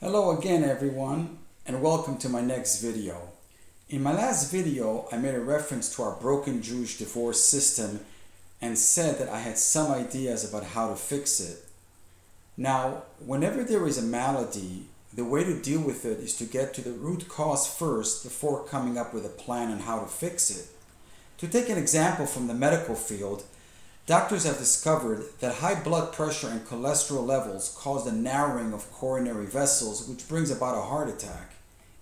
Hello again everyone, and welcome to my next video. In my last video, I made a reference to our broken Jewish divorce system and said that I had some ideas about how to fix it. Now, whenever there is a malady, the way to deal with it is to get to the root cause first before coming up with a plan on how to fix it. To take an example from the medical field, doctors have discovered that high blood pressure and cholesterol levels cause the narrowing of coronary vessels, which brings about a heart attack.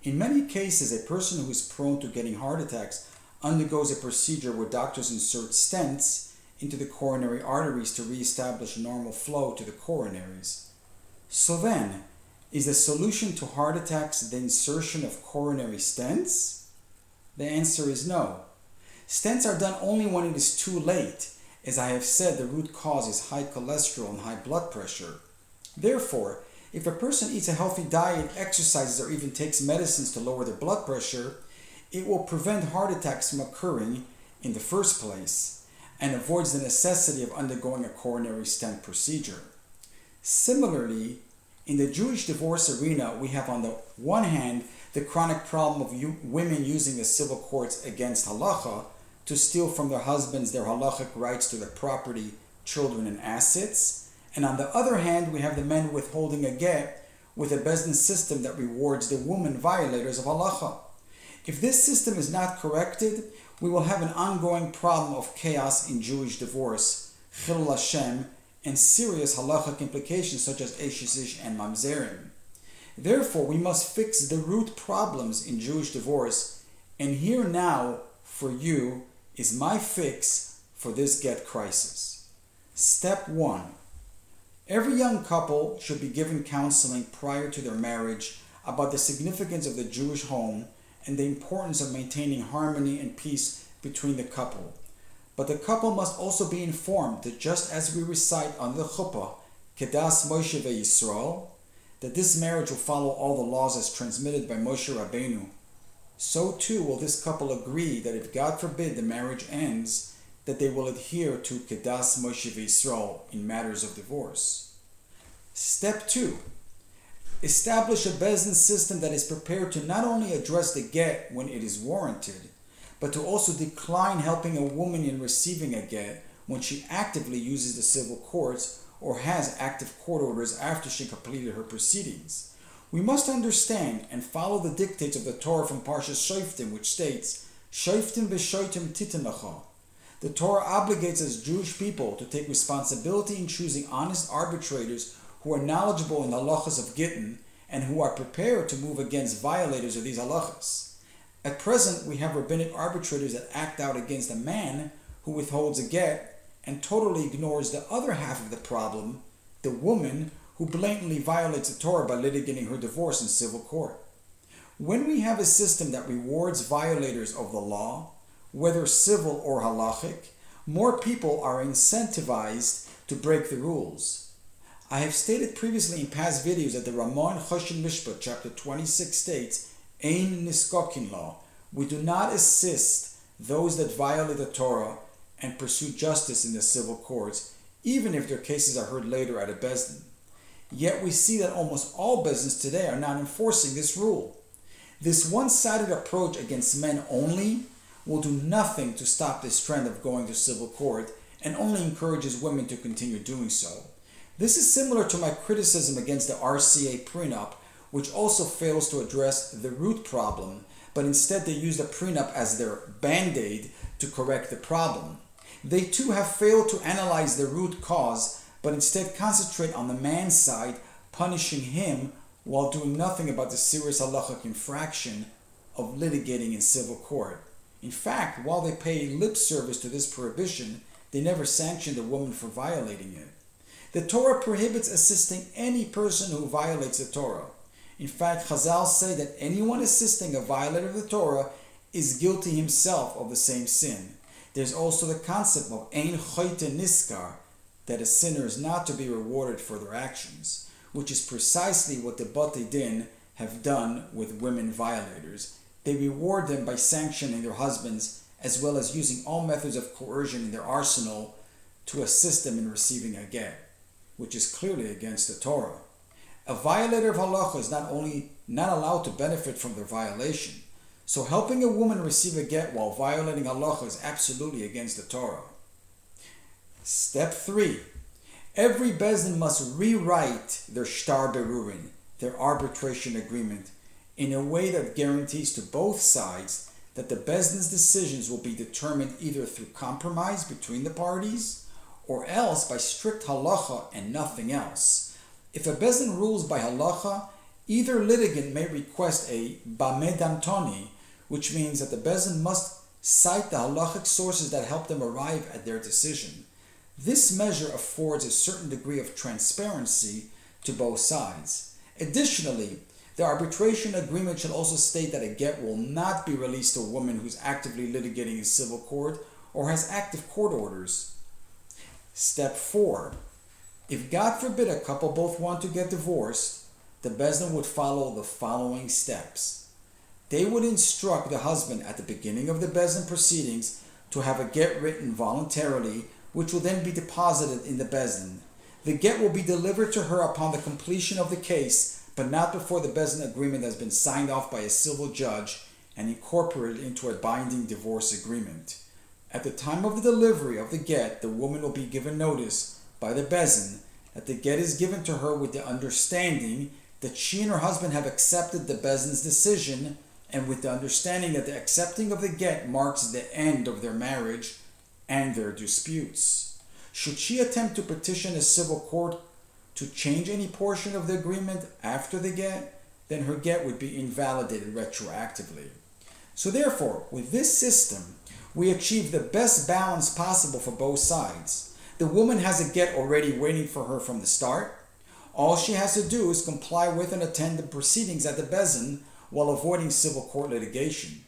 In many cases, a person who is prone to getting heart attacks undergoes a procedure where doctors insert stents into the coronary arteries to reestablish normal flow to the coronaries. So then, is the solution to heart attacks the insertion of coronary stents? The answer is no. Stents are done only when it is too late. As I have said, the root cause is high cholesterol and high blood pressure. Therefore, if a person eats a healthy diet, exercises, or even takes medicines to lower their blood pressure, it will prevent heart attacks from occurring in the first place and avoids the necessity of undergoing a coronary stent procedure. Similarly, in the Jewish divorce arena, we have on the one hand the chronic problem of women using the civil courts against halacha to steal from their husbands their halachic rights to their property, children, and assets. And on the other hand, we have the men withholding a Gett with a Bezdin system that rewards the women violators of halacha. If this system is not corrected, we will have an ongoing problem of chaos in Jewish divorce, chilul Hashem, and serious halachic implications such as eshes ish and mamzerim. Therefore, we must fix the root problems in Jewish divorce, and here now, for you, is my fix for this Gett crisis. Step 1. Every young couple should be given counseling prior to their marriage about the significance of the Jewish home and the importance of maintaining harmony and peace between the couple. But the couple must also be informed that just as we recite on the chuppah, Kedas Moshe veYisrael, that this marriage will follow all the laws as transmitted by Moshe Rabbeinu, so too will this couple agree that if God forbid the marriage ends, that they will adhere to Kedas Moshe veYisrael in matters of divorce. Step 2. Establish a Bezdin system that is prepared to not only address the Gett when it is warranted, but to also decline helping a woman in receiving a Gett when she actively uses the civil courts or has active court orders after she completed her proceedings. We must understand and follow the dictates of the Torah from Parshas Shoftim, which states, Shoftim v'shoitim titin lacha. The Torah obligates us Jewish people to take responsibility in choosing honest arbitrators who are knowledgeable in the halachas of Gittin and who are prepared to move against violators of these halachas. At present, we have rabbinic arbitrators that act out against a man who withholds a Gett and totally ignores the other half of the problem, the woman who blatantly violates the Torah by litigating her divorce in civil court. When we have a system that rewards violators of the law, whether civil or halachic, more people are incentivized to break the rules. I have stated previously in past videos that the Ramon Choshen Mishpat, chapter 26 states, Ein niskokin law. We do not assist those that violate the Torah and pursue justice in the civil courts, even if their cases are heard later at a Bezdin. Yet we see that almost all Bezdins today are not enforcing this rule. This one-sided approach against men only will do nothing to stop this trend of going to civil court and only encourages women to continue doing so. This is similar to my criticism against the RCA prenup, which also fails to address the root problem, but instead they use the prenup as their band-aid to correct the problem. They too have failed to analyze the root cause, but instead concentrate on the man's side, punishing him while doing nothing about the serious halachic infraction of litigating in civil court. In fact, while they pay lip service to this prohibition, they never sanction the woman for violating it. The Torah prohibits assisting any person who violates the Torah. In fact, Chazal say that anyone assisting a violator of the Torah is guilty himself of the same sin. There's also the concept of Ein Choyte Niskar, that a sinner is not to be rewarded for their actions, which is precisely what the Batei Din have done with women violators. They reward them by sanctioning their husbands, as well as using all methods of coercion in their arsenal to assist them in receiving a Gett, which is clearly against the Torah. A violator of halacha is not only not allowed to benefit from their violation, so helping a woman receive a get while violating halacha is absolutely against the Torah. Step 3. Every Bezdin must rewrite their shtar berurin, their arbitration agreement, in a way that guarantees to both sides that the Bezdin's decisions will be determined either through compromise between the parties or else by strict halacha and nothing else. If a Bezdin rules by halacha, either litigant may request a bamedam toni, which means that the Bezdin must cite the halachic sources that help them arrive at their decision. This measure affords a certain degree of transparency to both sides. Additionally, the arbitration agreement should also state that a get will not be released to a woman who is actively litigating in civil court or has active court orders. Step 4. If God forbid a couple both want to get divorced, the Bezdin would follow the following steps. They would instruct the husband at the beginning of the Bezdin proceedings to have a get written voluntarily, which will then be deposited in the Bezdin. The get will be delivered to her upon the completion of the case, but not before the Bezdin agreement has been signed off by a civil judge and incorporated into a binding divorce agreement. At the time of the delivery of the get, the woman will be given notice by the Bezdin that the get is given to her with the understanding that she and her husband have accepted the Bezdin's decision, and with the understanding that the accepting of the get marks the end of their marriage and their disputes. Should she attempt to petition a civil court to change any portion of the agreement after the get, then her get would be invalidated retroactively. So therefore, with this system, we achieve the best balance possible for both sides. The woman has a get already waiting for her from the start. All she has to do is comply with and attend the proceedings at the Bezdin while avoiding civil court litigation.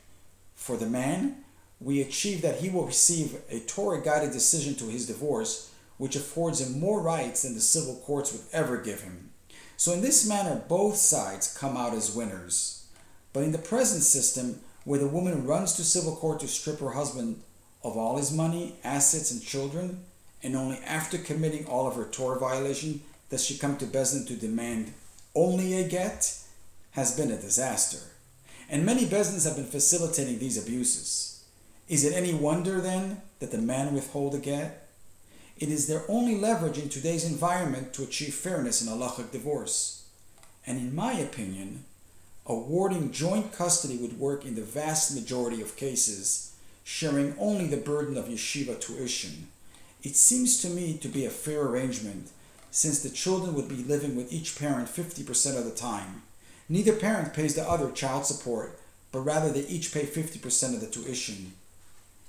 For the man, we achieve that he will receive a Torah-guided decision to his divorce, which affords him more rights than the civil courts would ever give him. So in this manner, both sides come out as winners. But in the present system, where the woman runs to civil court to strip her husband of all his money, assets, and children, and only after committing all of her Torah violation does she come to Bezdin to demand only a get, has been a disaster. And many Bezdins have been facilitating these abuses. Is it any wonder then that the man withhold a get? It is their only leverage in today's environment to achieve fairness in halachic divorce. And in my opinion, awarding joint custody would work in the vast majority of cases, sharing only the burden of yeshiva tuition. It seems to me to be a fair arrangement, since the children would be living with each parent 50% of the time. Neither parent pays the other child support, but rather they each pay 50% of the tuition.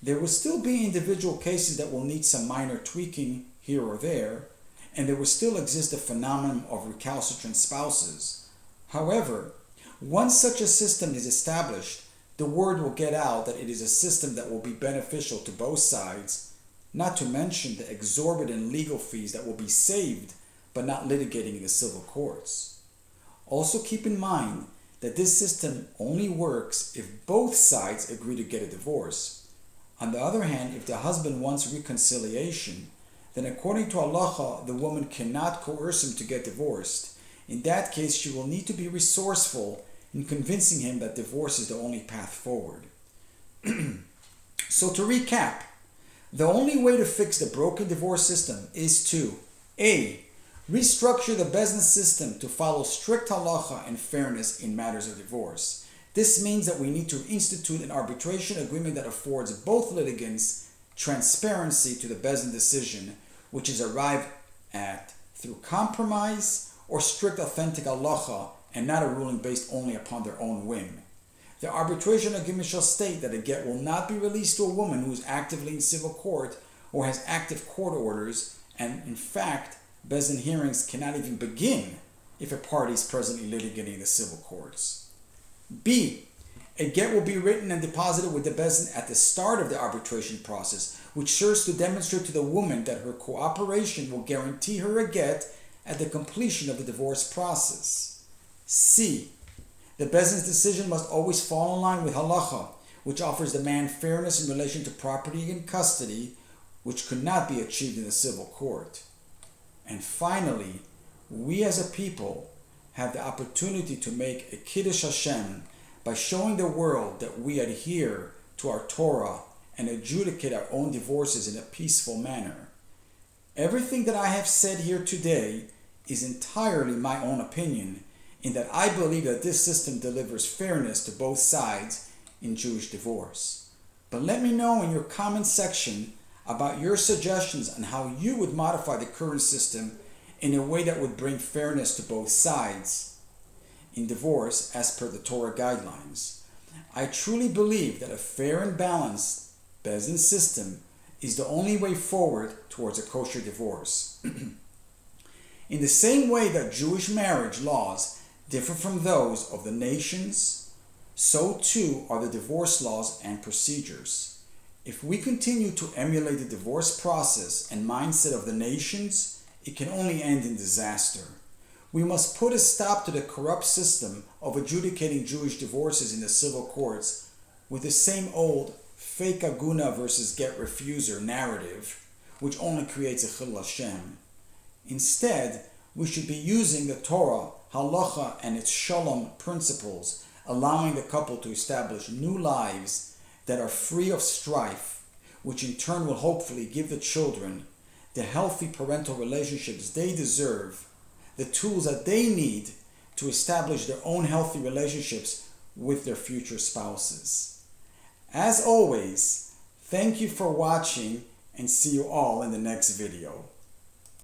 There will still be individual cases that will need some minor tweaking here or there, and there will still exist a phenomenon of recalcitrant spouses. However, once such a system is established, the word will get out that it is a system that will be beneficial to both sides, not to mention the exorbitant legal fees that will be saved but not litigating in the civil courts. Also keep in mind that this system only works if both sides agree to get a divorce. On the other hand, if the husband wants reconciliation, then according to halacha, the woman cannot coerce him to get divorced. In that case, she will need to be resourceful in convincing him that divorce is the only path forward. So to recap, the only way to fix the broken divorce system is to A. Restructure the Bezdin system to follow strict halacha and fairness in matters of divorce. This means that we need to institute an arbitration agreement that affords both litigants transparency to the Bezdin decision, which is arrived at through compromise or strict authentic halacha and not a ruling based only upon their own whim. The arbitration agreement shall state that a get will not be released to a woman who is actively in civil court or has active court orders, and in fact, Bezdin hearings cannot even begin if a party is presently litigating in the civil courts. B. A get will be written and deposited with the Bezdin at the start of the arbitration process, which serves to demonstrate to the woman that her cooperation will guarantee her a get at the completion of the divorce process. C. The Bezdin's decision must always fall in line with halacha, which offers the man fairness in relation to property and custody, which could not be achieved in the civil court. And finally, we as a people have the opportunity to make a Kiddush Hashem by showing the world that we adhere to our Torah and adjudicate our own divorces in a peaceful manner. Everything that I have said here today is entirely my own opinion, in that I believe that this system delivers fairness to both sides in Jewish divorce. But let me know in your comment section about your suggestions on how you would modify the current system in a way that would bring fairness to both sides in divorce as per the Torah guidelines. I truly believe that a fair and balanced Beis Din system is the only way forward towards a kosher divorce. In the same way that Jewish marriage laws differ from those of the nations, so too are the divorce laws and procedures. If we continue to emulate the divorce process and mindset of the nations, it can only end in disaster. We must put a stop to the corrupt system of adjudicating Jewish divorces in the civil courts with the same old fake aguna versus Gett refuser narrative, which only creates a chilul Hashem. Instead, we should be using the Torah, halacha, and its shalom principles, allowing the couple to establish new lives that are free of strife, which in turn will hopefully give the children the healthy parental relationships they deserve, the tools that they need to establish their own healthy relationships with their future spouses. As always, thank you for watching, and see you all in the next video.